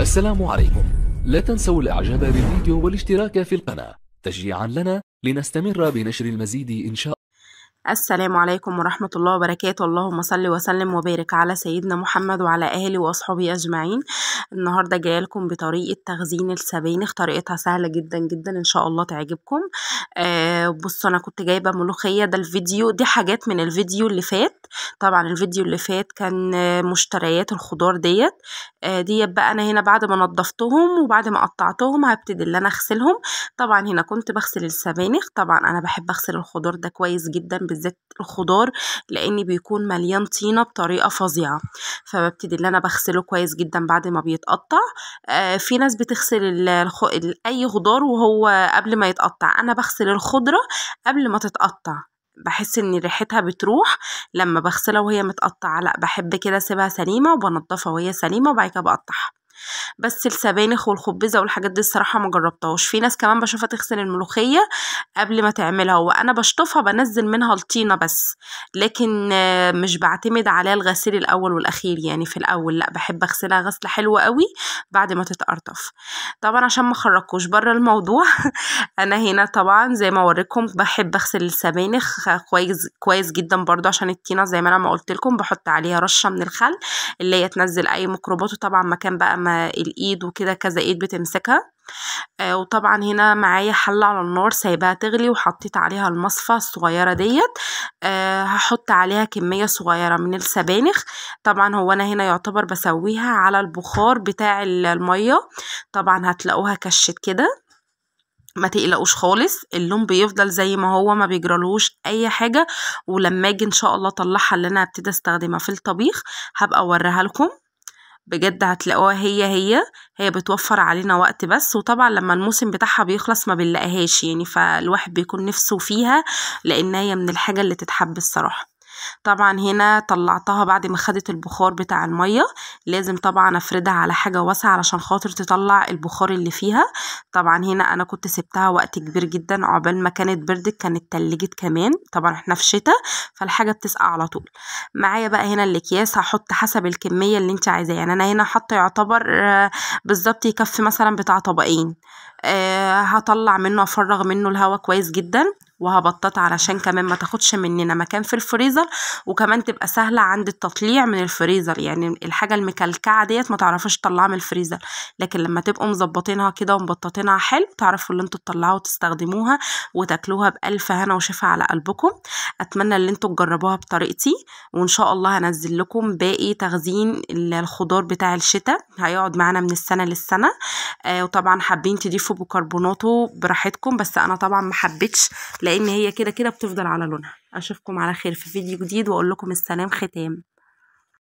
السلام عليكم. لا تنسوا الاعجاب بالفيديو والاشتراك في القناة تشجيعا لنا لنستمر بنشر المزيد إن شاء الله. السلام عليكم ورحمة الله وبركاته. اللهم صل وسلم وبارك على سيدنا محمد وعلى آله وأصحابه أجمعين. النهاردة جاية لكم بطريقة تخزين السبانخ، طريقتها سهلة جدا جدا إن شاء الله تعجبكم. بصوا، أنا كنت جايبة ملوخية. ده الفيديو، دي حاجات من الفيديو اللي فات. طبعا الفيديو اللي فات كان مشتريات الخضار ديت بقى. أنا هنا بعد ما نضفتهم وبعد ما قطعتهم هبتدي اللي أنا أغسلهم. طبعا هنا كنت بغسل السبانخ. طبعا أنا بحب أغسل الخضار ده كويس جدا، بالذات الخضار لان بيكون مليان طينه بطريقه فظيعه. فببتدي اللي انا بغسله كويس جدا بعد ما بيتقطع. في ناس بتغسل اي خضار وهو قبل ما يتقطع. انا بغسل الخضره قبل ما تتقطع، بحس ان ريحتها بتروح لما بغسلها وهي متقطعه. لا، بحب كده اسيبها سليمه وبنضفها وهي سليمه وبعد كده بقطعها. بس السبانخ والخبزه والحاجات دي الصراحه ما جربتهاش. في ناس كمان بشوفها تغسل الملوخيه قبل ما تعملها، وانا بشطفها بنزل منها الطينه بس، لكن مش بعتمد على الغسيل الاول والاخير. يعني في الاول لا، بحب اغسلها غسله حلوه قوي بعد ما تتقرطف. طبعا عشان ما اخرجكوش بره الموضوع انا هنا طبعا زي ما اوريكم بحب اغسل السبانخ كويس كويس جدا برضو، عشان الطينه زي ما انا ما قلت لكم بحط عليها رشه من الخل اللي هي تنزل اي ميكروبات. وطبعا مكان بقى ما الايد وكده كذا ايد بتمسكها. وطبعا هنا معايا حلة على النار سايباها تغلي، وحطيت عليها المصفى الصغيرة ديت. هحط عليها كمية صغيرة من السبانخ. طبعا هو انا هنا يعتبر بسويها على البخار بتاع المية. طبعا هتلاقوها كشت كده، ما تقلقوش خالص، اللون بيفضل زي ما هو، ما بيجرالهوش اي حاجة. ولما اجي ان شاء الله اطلعها اللي انا هبتدي استخدمها في الطبيخ هبقى اوريها لكم. بجد هتلاقوها هي بتوفر علينا وقت بس. وطبعا لما الموسم بتاعها بيخلص ما بنلاقيهاش يعني، فالواحد بيكون نفسه فيها لان هي من الحاجة اللي تتحب الصراحة. طبعا هنا طلعتها بعد ما خدت البخار بتاع المية. لازم طبعا افردها على حاجة واسعة علشان خاطر تطلع البخار اللي فيها. طبعا هنا انا كنت سبتها وقت كبير جدا عقبال ما كانت بردت، كانت تلجت كمان. طبعا احنا في شتاء فالحاجة بتسقع على طول. معايا بقى هنا الاكياس، هحط حسب الكمية اللي انت عايزاها. يعني انا هنا حاطة يعتبر بالظبط يكفي مثلا بتاع طبقين. هطلع منه افرغ منه الهواء كويس جدا، وهبططها علشان كمان ما تاخدش مننا مكان في الفريزر، وكمان تبقى سهلة عند التطليع من الفريزر. يعني الحاجة المكلكعة ديت ما تعرفوش تطلعها من الفريزر، لكن لما تبقوا مظبطينها كده ومبططينها حلو تعرفوا ان انتوا تطلعوها وتستخدموها وتاكلوها بألف هنا وشفا على قلبكم. اتمنى ان انتوا تجربوها بطريقتي، وان شاء الله هنزل لكم باقي تخزين الخضار بتاع الشتاء هيقعد معانا من السنة للسنة. وطبعا حابين تضيفوا بيكربوناته براحتكم، بس انا طبعا ما حبيتش لان هي كده كده بتفضل على لونها. اشوفكم على خير في فيديو جديد واقول لكم السلام ختام.